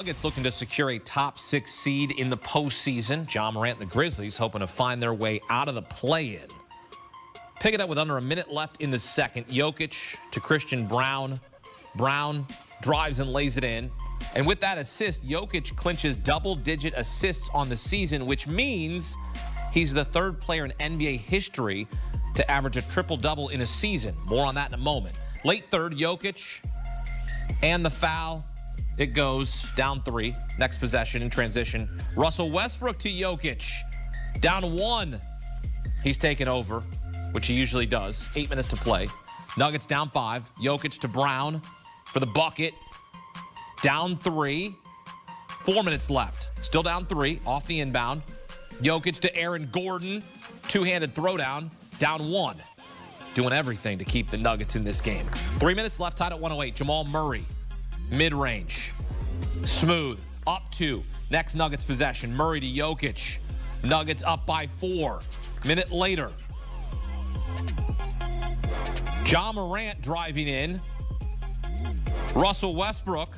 Nuggets looking to secure a top 6 seed in the postseason. Ja Morant and the Grizzlies hoping to find their way out of the play-in. Pick it up with under a minute left in the second. Jokic to Christian Brown. Brown drives and lays it in. And with that assist, Jokic clinches double-digit assists on the season, which means he's the third player in NBA history to average a triple-double in a season. More on that in a moment. Late third, Jokic and the foul. It goes down 3. Next possession in transition. Russell Westbrook to Jokic. Down 1. He's taken over, which he usually does. 8 minutes to play. Nuggets down 5. Jokic to Brown for the bucket. Down 3. 4 minutes left. Still down 3. Off the inbound. Jokic to Aaron Gordon. Two-handed throwdown. Down 1. Doing everything to keep the Nuggets in this game. 3 minutes left, tied at 108. Jamal Murray. Mid-range. Smooth. Up 2. Next Nuggets possession. Murray to Jokic. Nuggets up by 4. Minute later. Ja Morant driving in. Russell Westbrook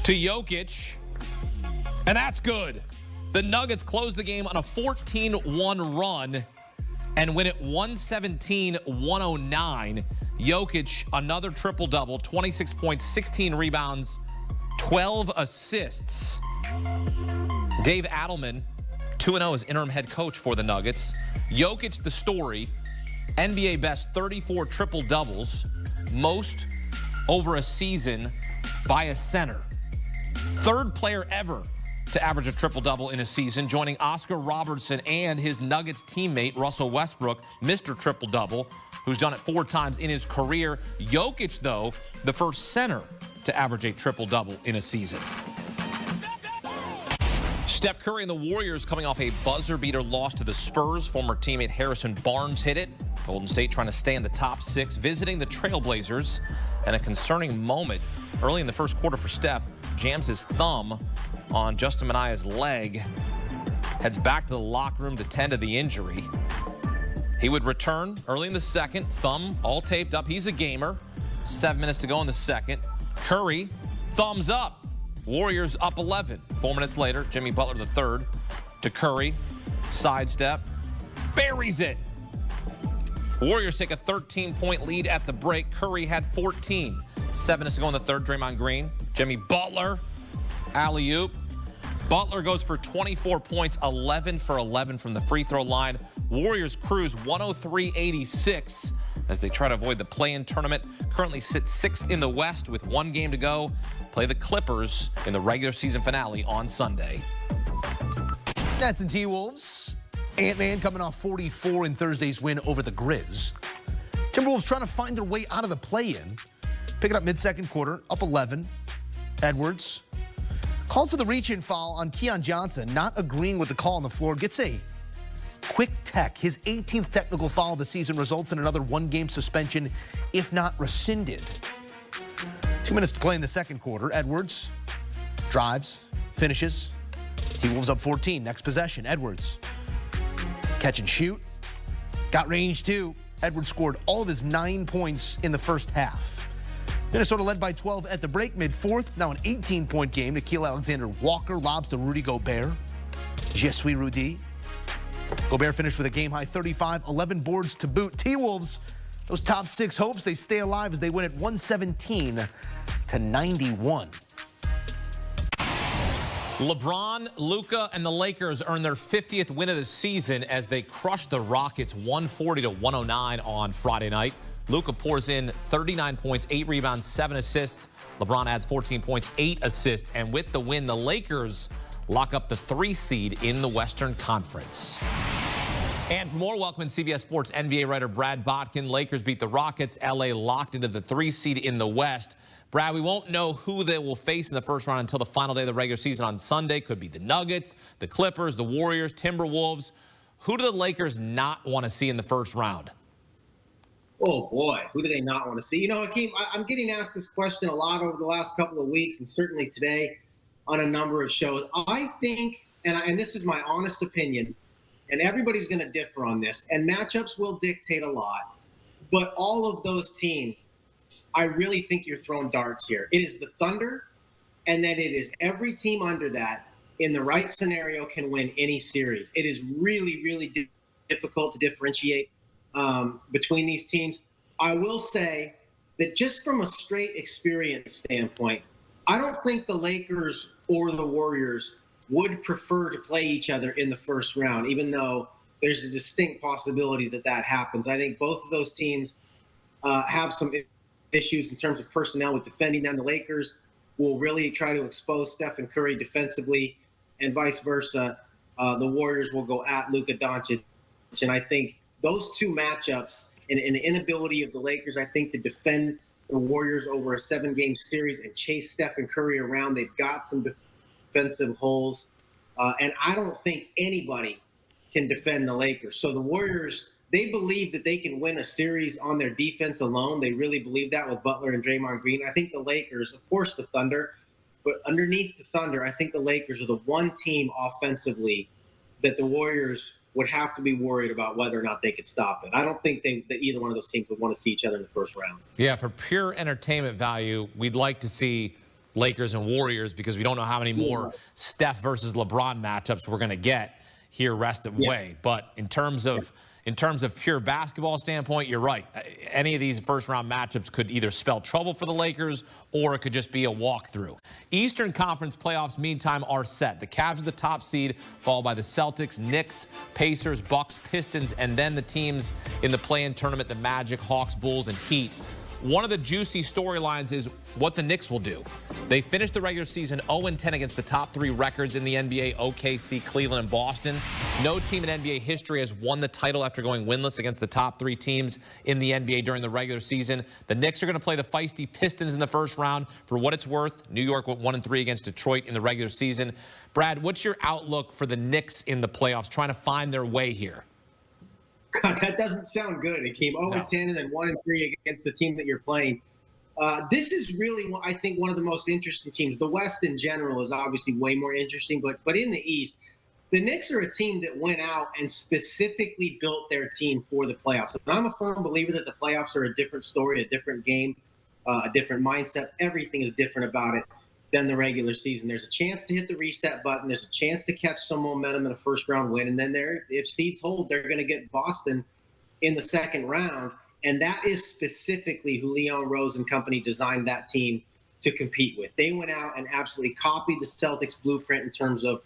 to Jokic. And that's good. The Nuggets close the game on a 14-1 run and win it 117-109. Jokic, another triple-double, 26 points, 16 rebounds, 12 assists. Dave Adelman, 2-0 as interim head coach for the Nuggets. Jokic, the story, NBA best 34 triple-doubles, most over a season by a center. Third player ever to average a triple-double in a season, joining Oscar Robertson and his Nuggets teammate, Russell Westbrook, Mr. Triple-Double, who's done it 4 times in his career. Jokic, though, the first center to average a triple-double in a season. Steph Curry and the Warriors coming off a buzzer-beater loss to the Spurs. Former teammate Harrison Barnes hit it. Golden State trying to stay in the top 6, visiting the Trailblazers. And a concerning moment early in the first quarter for Steph. Jams his thumb on Justin Manaya's leg. Heads back to the locker room to tend to the injury. He would return early in the second. Thumb all taped up. He's a gamer. 7 minutes to go in the second. Curry, thumbs up. Warriors up 11. 4 minutes later, Jimmy Butler the third to Curry. Sidestep. Buries it. Warriors take a 13-point lead at the break. Curry had 14. 7 minutes to go in the third. Draymond Green. Jimmy Butler. Alley-oop. Butler goes for 24 points, 11 for 11 from the free throw line. Warriors cruise 103-86 as they try to avoid the play-in tournament. Currently sit 6th in the West with 1 game to go. Play the Clippers in the regular season finale on Sunday. Nets and T-Wolves. Ant-Man coming off 44 in Thursday's win over the Grizz. Timberwolves trying to find their way out of the play-in. Pick it up mid-second quarter, up 11. Edwards called for the reach-in foul on Keon Johnson, not agreeing with the call on the floor. Gets a quick tech. His 18th technical foul of the season results in another 1-game suspension, if not rescinded. 2 minutes to play in the second quarter. Edwards drives, finishes. T-Wolves up 14. Next possession, Edwards. Catch and shoot. Got range too. Edwards scored all of his 9 points in the first half. Minnesota led by 12 at the break, mid-fourth. Now an 18-point game. Nickeil Alexander-Walker lobs to Rudy Gobert. Je suis Rudy. Gobert finished with a game-high 35, 11 boards to boot. T-Wolves, those top 6 hopes, they stay alive as they win at 117-91. LeBron, Luka, and the Lakers earn their 50th win of the season as they crush the Rockets 140-109 on Friday night. Luka pours in 39 points, 8 rebounds, 7 assists. LeBron adds 14 points, 8 assists. And with the win, the Lakers lock up the 3 seed in the Western Conference. And for more, welcome in CBS Sports NBA writer Brad Botkin. Lakers beat the Rockets. LA locked into the 3 seed in the West. Brad, we won't know who they will face in the first round until the final day of the regular season on Sunday. Could be the Nuggets, the Clippers, the Warriors, Timberwolves. Who do the Lakers not want to see in the first round? Oh, boy, who do they not want to see? You know, Akeem, I'm getting asked this question a lot over the last couple of weeks and certainly today on a number of shows. I think, and this is my honest opinion, and everybody's going to differ on this, and matchups will dictate a lot, but all of those teams, I really think you're throwing darts here. It is the Thunder, and then it is every team under that in the right scenario can win any series. It is really, really difficult to differentiate between these teams. I will say that just from a straight experience standpoint, I don't think the Lakers or the Warriors would prefer to play each other in the first round, even though there's a distinct possibility that that happens. I think both of those teams have some issues in terms of personnel with defending them. The Lakers will really try to expose Stephen Curry defensively, and vice versa. The Warriors will go at Luka Doncic. And I think those two matchups and the inability of the Lakers, I think, to defend the Warriors over a 7-game series and chase Stephen Curry around, they've got some defensive holes. And I don't think anybody can defend the Lakers. So the Warriors, they believe that they can win a series on their defense alone. They really believe that with Butler and Draymond Green. I think the Lakers, of course the Thunder, but underneath the Thunder, I think the Lakers are the one team offensively that the Warriors would have to be worried about whether or not they could stop it. I don't think that either one of those teams would want to see each other in the first round. Yeah, for pure entertainment value, we'd like to see Lakers and Warriors because we don't know how many more Steph versus LeBron matchups we're going to get here rest of way. But in terms of pure basketball standpoint, you're right. Any of these first-round matchups could either spell trouble for the Lakers or it could just be a walkthrough. Eastern Conference playoffs, meantime, are set. The Cavs are the top seed, followed by the Celtics, Knicks, Pacers, Bucks, Pistons, and then the teams in the play-in tournament, the Magic, Hawks, Bulls, and Heat. One of the juicy storylines is what the Knicks will do. They finished the regular season 0-10 against the top 3 records in the NBA, OKC, Cleveland, and Boston. No team in NBA history has won the title after going winless against the top 3 teams in the NBA during the regular season. The Knicks are going to play the feisty Pistons in the first round. For what it's worth, New York went 1-3 against Detroit in the regular season. Brad, what's your outlook for the Knicks in the playoffs, trying to find their way here? God, that doesn't sound good. It came 0-10 and then 1-3 against the team that you're playing. This is really, I think, one of the most interesting teams. The West in general is obviously way more interesting, but in the East, the Knicks are a team that went out and specifically built their team for the playoffs. And I'm a firm believer that the playoffs are a different story, a different game, a different mindset. Everything is different about it than the regular season. There's a chance to hit the reset button. There's a chance to catch some momentum in a first-round win. And then if seeds hold, they're going to get Boston in the second round. And that is specifically who Leon Rose and company designed that team to compete with. They went out and absolutely copied the Celtics blueprint in terms of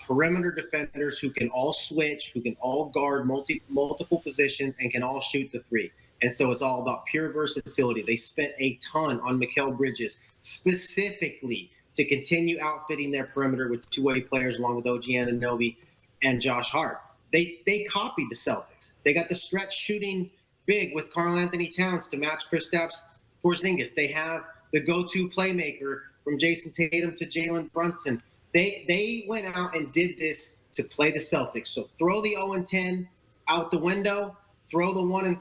perimeter defenders who can all switch, who can all guard multiple positions, and can all shoot the three. And so it's all about pure versatility. They spent a ton on Mikal Bridges specifically to continue outfitting their perimeter with two-way players along with OG Anunoby and Josh Hart. They copied the Celtics. They got the stretch shooting big with Karl Anthony Towns to match Kristaps Porzingis. They have the go-to playmaker from Jason Tatum to Jalen Brunson. They went out and did this to play the Celtics. So throw the 0-10 out the window, throw the 1-3